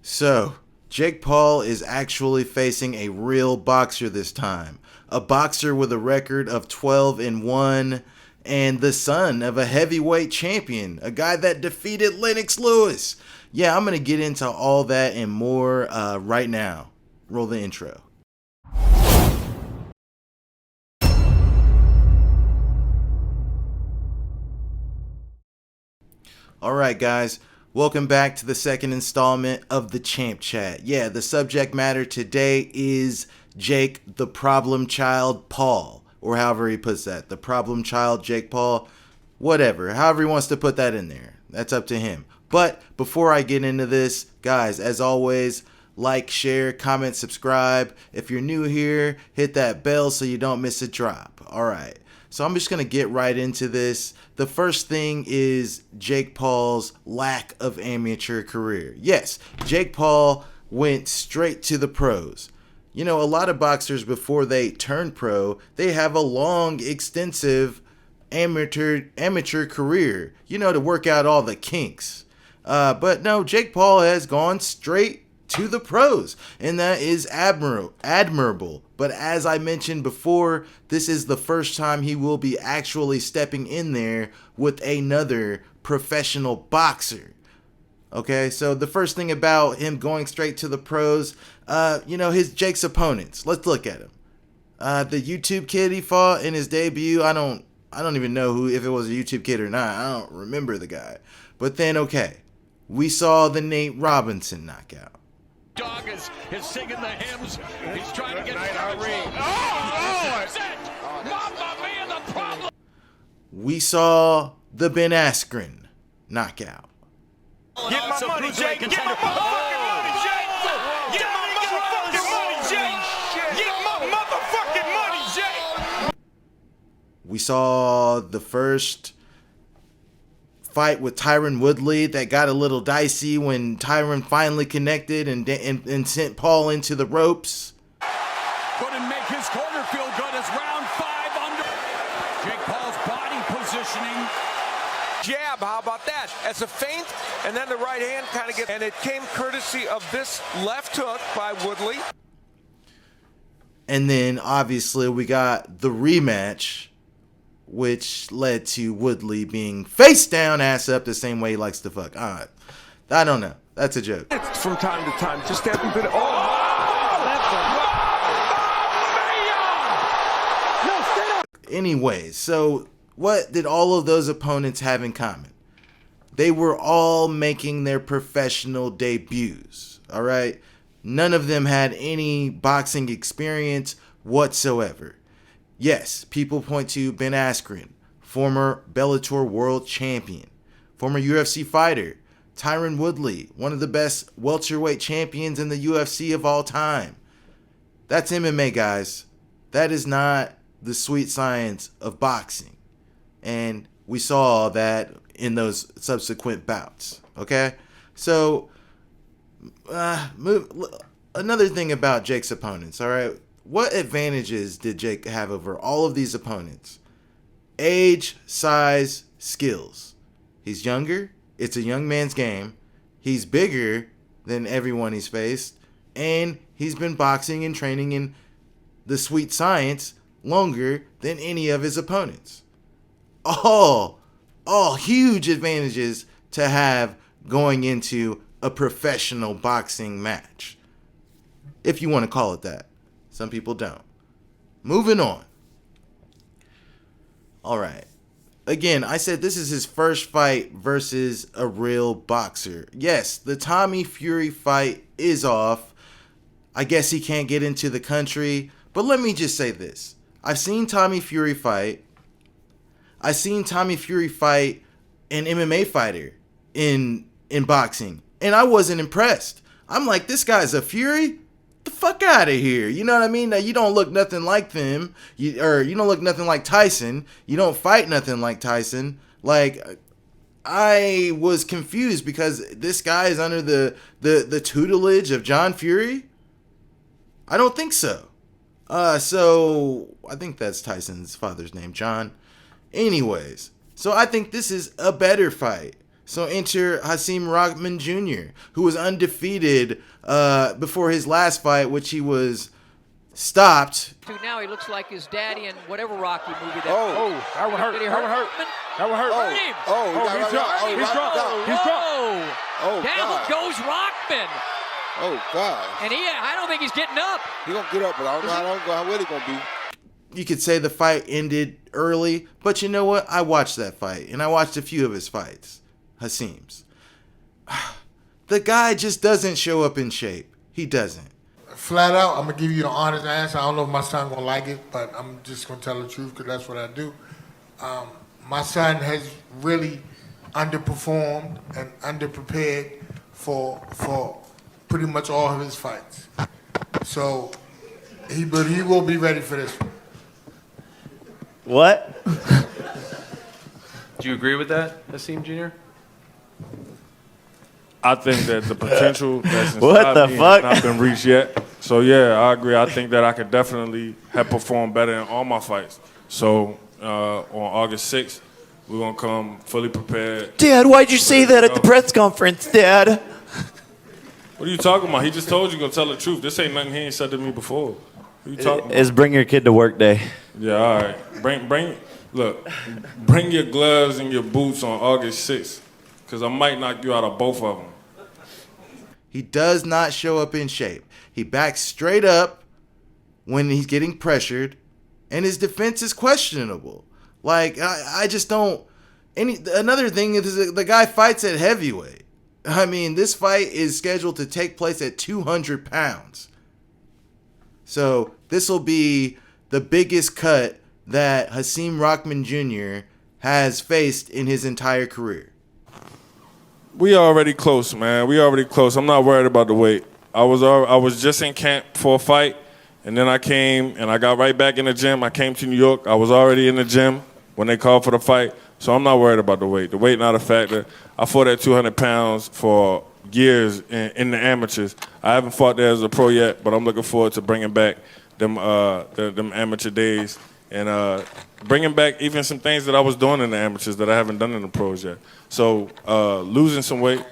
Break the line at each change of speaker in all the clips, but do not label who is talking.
So, Jake Paul is actually facing a real boxer this time. A boxer with a record of 12-1 and the son of a heavyweight champion, a guy that defeated Lennox Lewis. Yeah, I'm going to get into all that and more right now. Roll the intro. All right, guys. Welcome back to the second installment of the Champ Chat. Yeah, the subject matter today is Jake the Problem Child Paul, or however he puts that. The Problem Child Jake Paul, whatever. However he wants to put that in there. That's up to him. But before I get into this, guys, as always, like, share, comment, subscribe. If you're new here, hit that bell so you don't miss a drop. All right. So I'm just going to get right into this. The first thing is Jake Paul's lack of amateur career. Yes, Jake Paul went straight to the pros. You know, a lot of boxers before they turn pro, they have a long, extensive amateur career, you know, to work out all the kinks. But no, Jake Paul has gone straight to the pros, and that is admirable. But as I mentioned before, this is the first time he will be actually stepping in there with another professional boxer. Okay, so the first thing about him going straight to the pros, Jake's opponents. Let's look at him. The YouTube kid he fought in his debut, I don't even know if it was a YouTube kid or not. I don't remember the guy. But then, okay, we saw the Nate Robinson knockout.
Dog is singing the hymns. He's trying to get the problem.
We saw the Ben Askren knockout.
Get my money, Jake. Get my motherfucking money, Jake. Get my motherfucking money, Jake. Get my motherfucking money, Jake.
We saw the first fight with Tyron Woodley that got a little dicey when Tyron finally connected and sent Paul into the ropes.
Couldn't make his corner feel good as round 5 under. Jake Paul's body positioning.
Jab, how about that? As a feint, and then the right hand kind of gets, and it came courtesy of this left hook by Woodley.
And then obviously we got the rematch, which led to Woodley being face down, ass up, the same way he likes to fuck. I don't know. That's a joke.
It's from time to time. Just hasn't been.
Anyways, so what did all of those opponents have in common? They were all making their professional debuts. All right? None of them had any boxing experience whatsoever. Yes, people point to Ben Askren, former Bellator world champion, former UFC fighter, Tyron Woodley, one of the best welterweight champions in the UFC of all time. That's MMA, guys. That is not the sweet science of boxing. And we saw that in those subsequent bouts, okay? So, another thing about Jake's opponents, all right? What advantages did Jake have over all of these opponents? Age, size, skills. He's younger. It's a young man's game. He's bigger than everyone he's faced. And he's been boxing and training in the sweet science longer than any of his opponents. All huge advantages to have going into a professional boxing match, if you want to call it that. Some people don't. Moving on. All right. Again, I said this is his first fight versus a real boxer. Yes, the Tommy Fury fight is off. I guess he can't get into the country. But let me just say this. I've seen Tommy Fury fight. I've seen Tommy Fury fight an MMA fighter in boxing. And I wasn't impressed. I'm like, this guy's a Fury? The fuck out of here. You know what I mean? Now, you don't look nothing like them. You don't look nothing like Tyson. You don't fight nothing like Tyson. Like, I was confused because this guy is under the tutelage of John Fury. I don't think so. So I think that's Tyson's father's name, John. Anyways, so I think this is a better fight. So enter Hasim Rahman Jr., who was undefeated before his last fight, which he was stopped.
Now he looks like his daddy in whatever Rocky movie that.
That one hurt.
Did he
That
hurt?
one hurt. That one hurt.
Hurt him.
He's dropped. He's dropped. He's dropped.
Oh,
Down
God.
goes Rockman.
Oh, God.
And I don't think he's getting up.
He going to get up, but I don't know how well he going to be.
You could say the fight ended early, but you know what? I watched that fight, and I watched a few of his fights, Hasim's. The guy just doesn't show up in shape. He doesn't.
Flat out, I'm going to give you the honest answer. I don't know if my son going to like it, but I'm just going to tell the truth because that's what I do. My son has really underperformed and underprepared for pretty much all of his fights. So, but he will be ready for this one.
What?
Do you agree with that, Hasim Jr.?
I think that the potential that's
What
inside
the
me
fuck?
has not been reached yet. So yeah, I agree. I think that I could definitely have performed better in all my fights. So on August 6th, we're gonna come fully prepared.
Dad, why'd you say that at the press conference, Dad?
What are you talking about? He just told you gonna tell the truth. This ain't nothing he ain't said to me before. What are you talking about?
It's bring your kid to work day.
Yeah, all right. Bring your gloves and your boots on August 6th, because I might knock you out of both of them.
He does not show up in shape. He backs straight up when he's getting pressured, and his defense is questionable. Like, I just don't... Another thing is the guy fights at heavyweight. I mean, this fight is scheduled to take place at 200 pounds. So this will be the biggest cut that Hasim Rahman Jr. has faced in his entire career.
We already close, man. We already close. I'm not worried about the weight. I was just in camp for a fight, and then I came and I got right back in the gym. I came to New York. I was already in the gym when they called for the fight, so I'm not worried about the weight. The weight not a factor. I fought at 200 pounds for years in the amateurs. I haven't fought there as a pro yet, but I'm looking forward to bringing back them amateur days and bringing back even some things that I was doing in the amateurs that I haven't done in the pros yet. So losing some weight,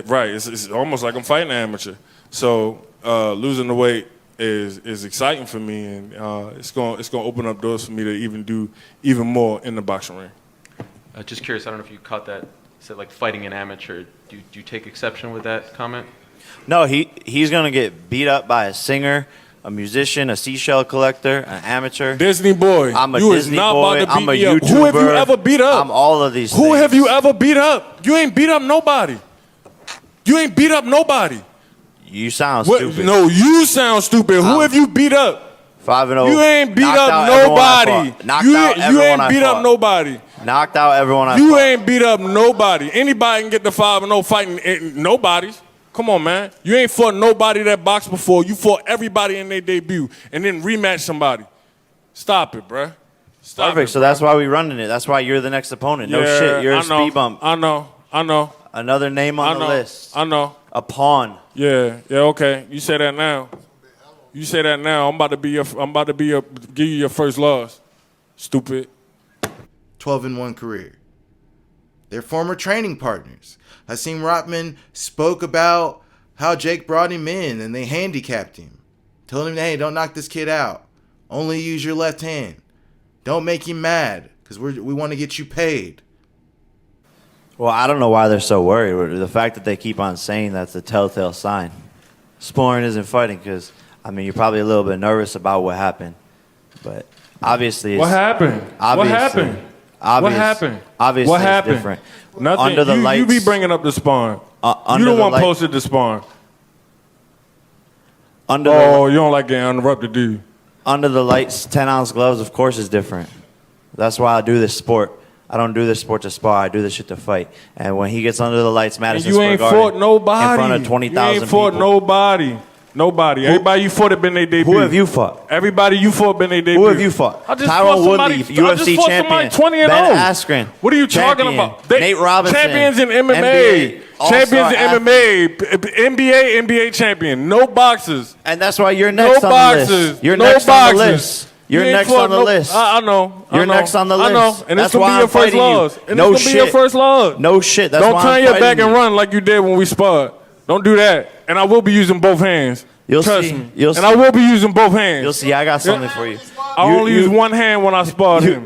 right, it's almost like I'm fighting an amateur. So losing the weight is exciting for me, and it's gonna open up doors for me to even do even more in the boxing ring.
Just curious, I don't know if you caught that. You said like fighting an amateur. Do you take exception with that comment?
No, he's going to get beat up by a singer, a musician, a seashell collector, an amateur.
Disney boy.
I'm a
you
Disney
is not
boy.
about to beat
I'm a
me up.
YouTuber.
Who have you ever beat up?
I'm all of these
Who
things.
have you ever beat up? You ain't beat up nobody. You ain't beat up nobody.
You sound stupid.
No, you sound stupid. Who have you beat up?
5-0.
You ain't beat
Knocked
up
out everyone I
nobody.
fought. Knocked
You
out
ain't
everyone I
beat up
fought.
nobody.
Knocked out everyone I
You
fought.
ain't beat up nobody. Anybody can get the 5-0 fighting nobody. Come on, man. You ain't fought nobody that boxed before. You fought everybody in their debut and then rematch somebody. Stop it, bruh. Stop
Perfect.
it,
So that's why we running it. That's why you're the next opponent. No
Yeah,
shit. You're
I
a
know.
speed bump.
I know.
Another name on the list.
I know.
A pawn.
Yeah, okay. You say that now. I'm about to give you your first loss. Stupid.
12-1 career. They're former training partners. Hasim Rahman spoke about how Jake brought him in and they handicapped him. Told him, hey, don't knock this kid out. Only use your left hand. Don't make him mad because we want to get you paid.
Well, I don't know why they're so worried. The fact that they keep on saying that's a telltale sign. Sparring isn't fighting because, I mean, you're probably a little bit nervous about what happened. But obviously it's...
What happened?
Obviously,
What happened?
Obviously
What happened?
It's different.
Nothing.
Under the lights,
you be bringing up the sparring.
under
You the
the
one
light-
posted the sparring.
Under
Oh, you don't like getting interrupted, do you?
under the lights, 10-ounce gloves, of course, is different. That's why I do this sport. I don't do this sport to spar. I do this shit to fight. And when he gets under the lights, Madison
And you ain't
Square
fought
Garden,
nobody.
in front of 20,000
You ain't fought
people.
nobody. Everybody you fought have been their debut.
Who have you fought?
Everybody you fought been their debut.
Who have you fought?
I just
Tyron
fought somebody.
Woodley, UFC champion.
20 and
Ben
0.
Askren.
What are you talking
champion.
about?
Nate Robinson.
Champions in MMA.
NBA,
Champions
all-star
in MMA. NBA champion. No boxers.
And that's why you're next
No
on the
boxers.
list. You're
No
next on the
boxers.
list. You're
You ain't
next
fought
on the list.
I know.
You're next on the list.
I know. And
That's
it's going to
why
be your
I'm
first
fighting you.
loss. And
No
it's going to be your
shit.
first loss.
No shit. That's
Don't
why
turn
I'm
your
fighting
back and
you.
run like you did when we sparred. Don't do that. And I will be using both hands.
You'll
Trust
see.
me.
You'll
and
see.
I will be using both hands.
You'll see. I got something for you.
I only use one hand when I sparred him.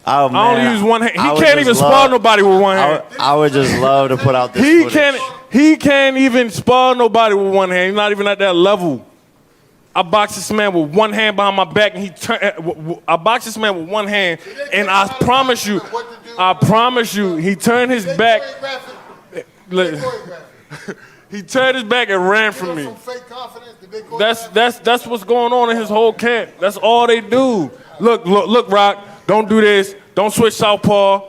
Oh, man.
I only use one hand.
I
He
would
can't
just
even spar nobody with one hand.
I would just love to put out this
He
footage.
he can't even spar nobody with one hand. He's not even at that level. I boxed this man with one hand behind my back, and I boxed this man with one hand, and I promise you, he turned his back. He turned his back and ran from me. That's what's going on in his whole camp. That's all they do. Look, Rock. Don't do this. Don't switch southpaw.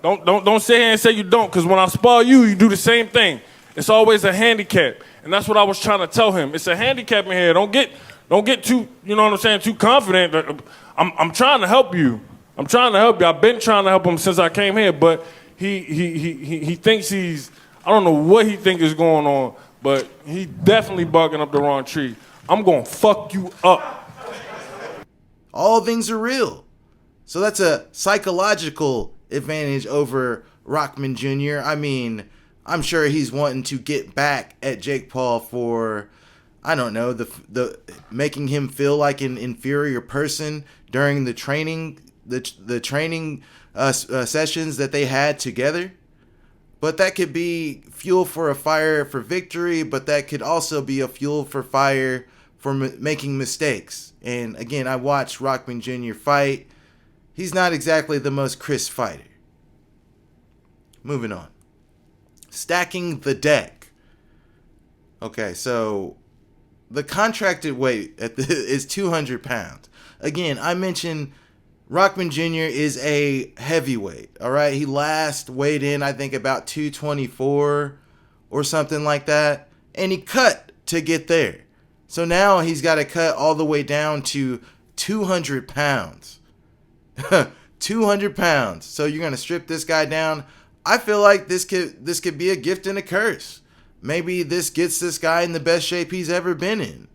Don't sit here and say you don't, because when I spar you, you do the same thing. It's always a handicap, and that's what I was trying to tell him. It's a handicap in here. Don't get too, you know what I'm saying, too confident. I'm trying to help you. I've been trying to help him since I came here, but he thinks he's, I don't know what he thinks is going on, but he definitely barking up the wrong tree. I'm gonna fuck you up.
All things are real. So that's a psychological advantage over Rahman Jr. I mean, I'm sure he's wanting to get back at Jake Paul for, I don't know, the making him feel like an inferior person during the training sessions that they had together. But that could be fuel for a fire for victory, but that could also be a fuel for fire for making mistakes. And again, I watched Rahman Jr. fight. He's not exactly the most crisp fighter. Moving on. Stacking the deck. Okay, so the contracted weight is 200 pounds. Again, I mentioned Rahman Jr. is a heavyweight, all right? He last weighed in, I think, about 224 or something like that, and he cut to get there. So now he's got to cut all the way down to 200 pounds. 200 pounds. So you're going to strip this guy down. I feel like this could be a gift and a curse. Maybe this gets this guy in the best shape he's ever been in.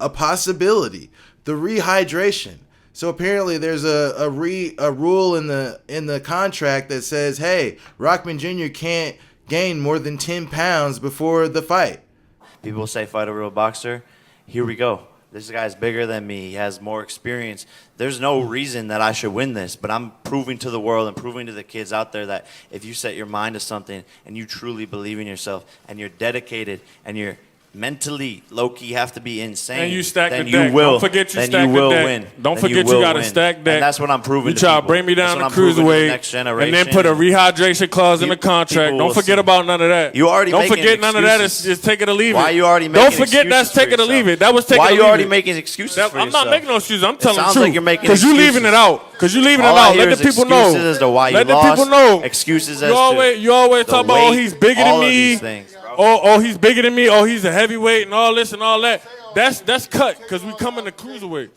A possibility. The rehydration. So apparently there's a rule in the contract that says, hey, Rahman Jr. can't gain more than 10 pounds before the fight.
People say fight a real boxer. Here we go. This guy's bigger than me. He has more experience. There's no reason that I should win this, but I'm proving to the world and proving to the kids out there that if you set your mind to something and you truly believe in yourself and you're dedicated and you're mentally low-key have to be insane,
And you stack
then
the
you
deck.
will.
Don't forget you
then
stack
you
the
will
deck.
win.
Don't
Then
forget you
will
gotta
win.
stack deck.
And that's what I'm proving
You
to
try to
people.
bring me down
That's
to
what I'm proving to the
cruiserweight,
next
and
generation.
then put a rehydration clause in the contract.
people
Don't
will
forget
see.
about none of that.
You already
Don't
making
forget none of that.
excuses.
It's take it or leave it.
Why you already
Don't
making
forget that's
excuses for
take it or leave
yourself?
it. That was take
Why
it or
you
leave
already
it.
making excuses for
I'm
yourself?
not making no excuses. I'm telling the
sounds
truth.
like you're making
Because you leaving
excuses.
it out. Because you leaving
All
it
I
out.
hear
Let
is
the people know.
excuses as to why you
Let the
lost,
people know.
excuses as
You always
to
talk
the
about, oh,
weight,
he's bigger
all
than
of
me.
these things, bro.
Oh, he's bigger than me. Oh, he's a heavyweight and all this and all that. That's cut because we come in the cruiserweight.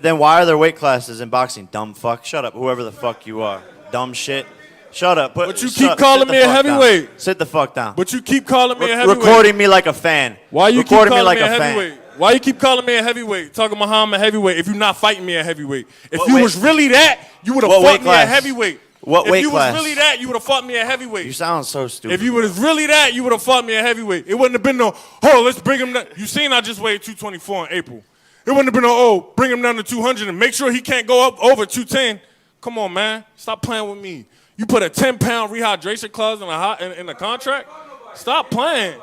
Then why are there weight classes in boxing? Dumb fuck. Shut up. Whoever the fuck you are. Dumb shit. Shut up.
But you keep calling me a heavyweight.
Sit the fuck down.
But you keep calling me a heavyweight.
Recording me like a fan.
Why you keep
Recording
calling
me like
me a
a
heavyweight?
fan.
Why you keep calling me a heavyweight? Talking about how I'm a heavyweight if you're not fighting me a heavyweight. If
What
you
weight-
was really that, you would have
What
fought
weight
me a
class?
heavyweight.
What weight
If you
class?
was really that, you would have fought me a heavyweight.
You sound so stupid.
If you was really that, you would have fought me a heavyweight. It wouldn't have been no, oh, let's bring him down. You seen I just weighed 224 in April. It wouldn't have been no, oh, bring him down to 200 and make sure he can't go up over 210. Come on, man. Stop playing with me. You put a 10-pound rehydration clause in the contract? Stop playing.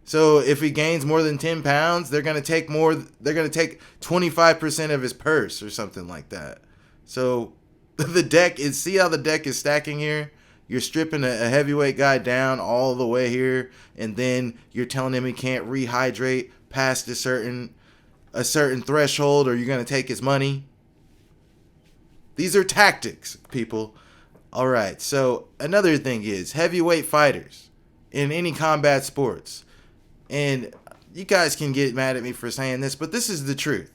So if he gains more than 10 pounds, they're going to take 25% of his purse or something like that. So the deck is, see how the deck is stacking here? You're stripping a heavyweight guy down all the way here, and then you're telling him he can't rehydrate past a certain threshold, or you're going to take his money. These are tactics, people. All right, so another thing is heavyweight fighters in any combat sports. And you guys can get mad at me for saying this, but this is the truth.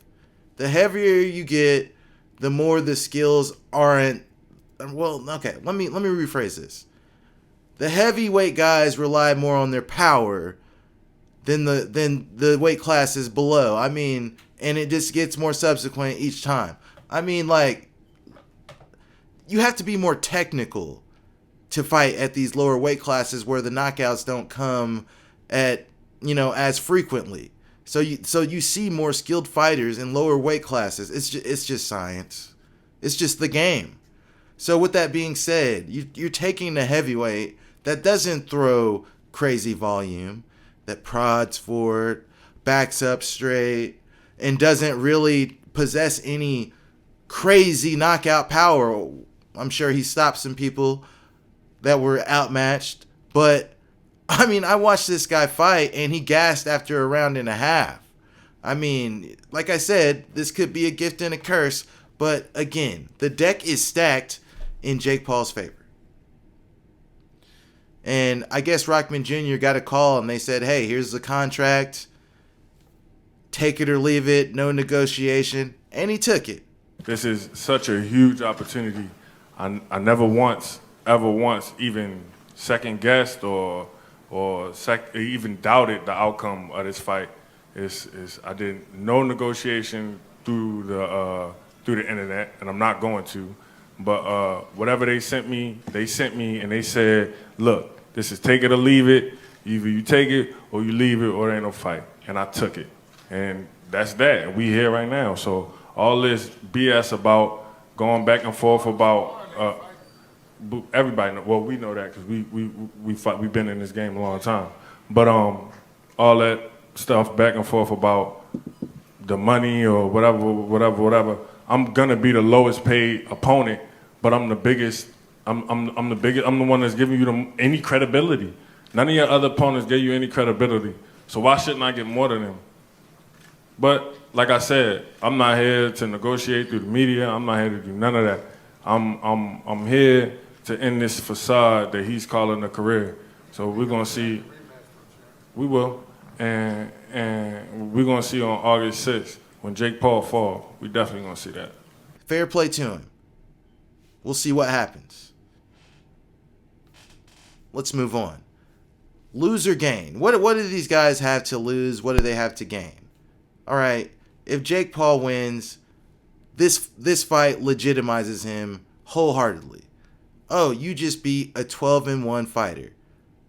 The heavier you get, the more the skills aren't, well, okay, let me rephrase this. The heavyweight guys rely more on their power than the weight classes below. I mean, and it just gets more subsequent each time. I mean, like, you have to be more technical to fight at these lower weight classes where the knockouts don't come at, as frequently. So you see more skilled fighters in lower weight classes. It's just science. It's just the game. So with that being said, you're taking a heavyweight that doesn't throw crazy volume, that prods forward, backs up straight, and doesn't really possess any crazy knockout power. I'm sure he stopped some people that were outmatched, but I mean, I watched this guy fight and he gassed after a round and a half. I mean, like I said, this could be a gift and a curse, but again, the deck is stacked in Jake Paul's favor. And I guess Rockman Jr. got a call and they said, hey, here's the contract. Take it or leave it, no negotiation. And he took it.
This is such a huge opportunity. I never once, ever once even second guessed or even doubted the outcome of this fight. I did no negotiation through the internet, and I'm not going to. But whatever they sent me, and they said, look, this is take it or leave it. Either you take it or you leave it, or there ain't no fight. And I took it, and that's that. We here right now. So all this BS about going back and forth about everybody. Well, we know that because we fight. We've been in this game a long time. But all that stuff back and forth about the money or whatever. I'm gonna be the lowest paid opponent, but I'm the biggest. I'm the biggest. I'm the one that's giving you any credibility. None of your other opponents gave you any credibility. So why shouldn't I get more than them? But like I said, I'm not here to negotiate through the media. I'm not here to do none of that. I'm here to end this facade that he's calling a career. So we're gonna see. We will, and we're gonna see on August 6th when Jake Paul fall. We definitely gonna see that.
Fair play to him. We'll see what happens. Let's move on. Lose or gain? What do these guys have to lose? What do they have to gain? All right, if Jake Paul wins, this fight legitimizes him wholeheartedly. Oh, you just beat a 12-1 fighter,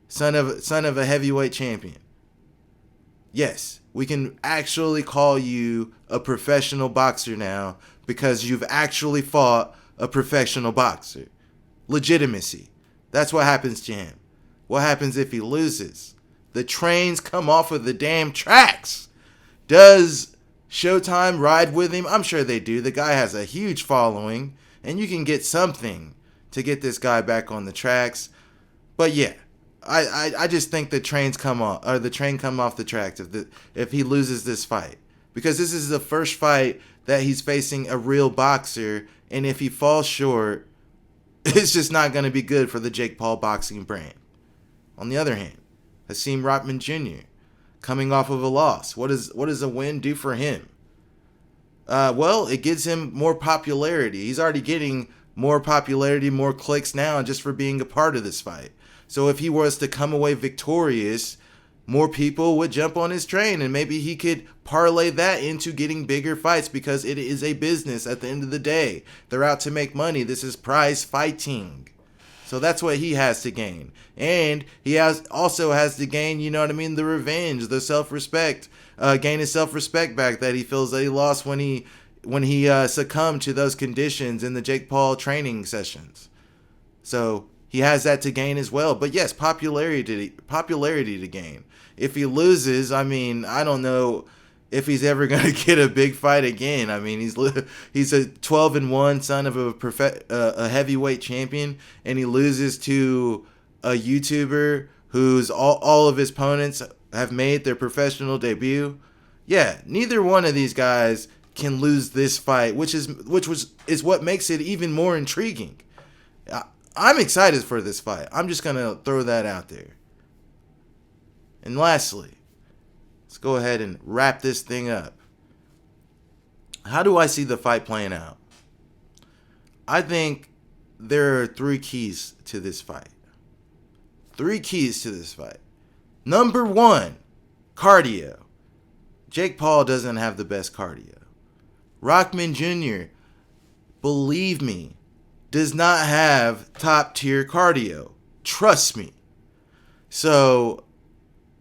son of a heavyweight champion. Yes, we can actually call you a professional boxer now because you've actually fought a professional boxer. Legitimacy. That's what happens to him. What happens if he loses? The trains come off of the damn tracks. Does Showtime ride with him? I'm sure they do. The guy has a huge following, and you can get something to get this guy back on the tracks. But yeah, I just think the train come off the tracks if he loses this fight, because this is the first fight that he's facing a real boxer, and if he falls short, it's just not going to be good for the Jake Paul boxing brand. On the other hand, Hasim Rahman Jr. coming off of a loss. What does a win do for him? Well, it gives him more popularity. He's already getting more popularity, more clicks now just for being a part of this fight. So if he was to come away victorious, more people would jump on his train, and maybe he could parlay that into getting bigger fights, because it is a business at the end of the day. They're out to make money. This is prize fighting. So that's what he has to gain. And he also has to gain, the revenge, the self-respect, gain his self-respect back that he feels that he lost when he succumbed to those conditions in the Jake Paul training sessions. So he has that to gain as well. But yes, popularity to gain. If he loses, I don't know if he's ever going to get a big fight again. He's a 12-1 son of a heavyweight champion, and he loses to a YouTuber whose all of his opponents have made their professional debut. Yeah, neither one of these guys can lose this fight, which is what makes it even more intriguing. I'm excited for this fight. I'm just going to throw that out there. And lastly, let's go ahead and wrap this thing up. How do I see the fight playing out? I think there are 3 keys to this fight. 3 keys to this fight. Number 1, cardio. Jake Paul doesn't have the best cardio. Rockman Jr., believe me, does not have top tier cardio. Trust me. So,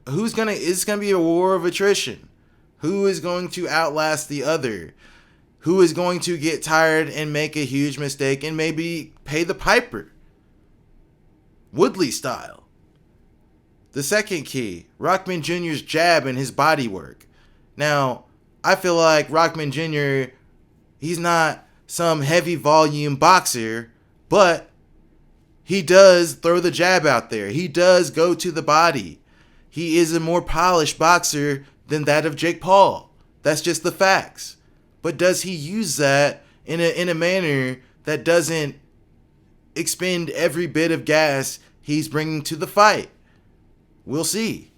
it's going to be a war of attrition. Who is going to outlast the other? Who is going to get tired and make a huge mistake and maybe pay the piper? Woodley style. The second key, Rockman Jr.'s jab and his body work. Now, I feel like Rockman Jr., he's not some heavy volume boxer, but he does throw the jab out there. He does go to the body. He is a more polished boxer than that of Jake Paul. That's just the facts. But does he use that in a manner that doesn't expend every bit of gas he's bringing to the fight? We'll see.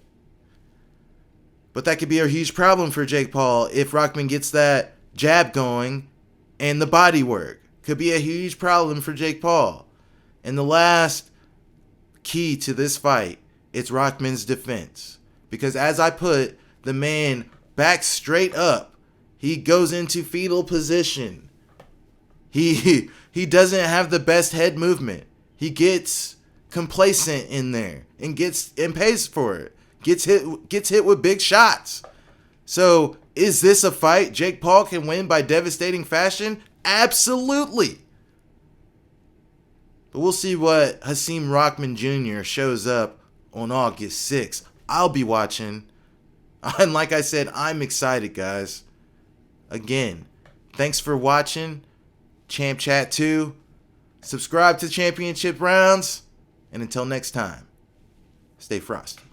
But that could be a huge problem for Jake Paul if Rockman gets that jab going and the body work. Could be a huge problem for Jake Paul. And the last key to this fight, it's Rockman's defense. Because as I put, the man back straight up. He goes into fetal position. He doesn't have the best head movement. He gets complacent in there and pays for it. Gets hit with big shots. So, is this a fight Jake Paul can win by devastating fashion? Absolutely. But we'll see what Hasim Rahman Jr. shows up on August 6th. I'll be watching. And like I said, I'm excited, guys. Again, thanks for watching Champ Chat 2. Subscribe to Championship Rounds. And until next time, stay frosty.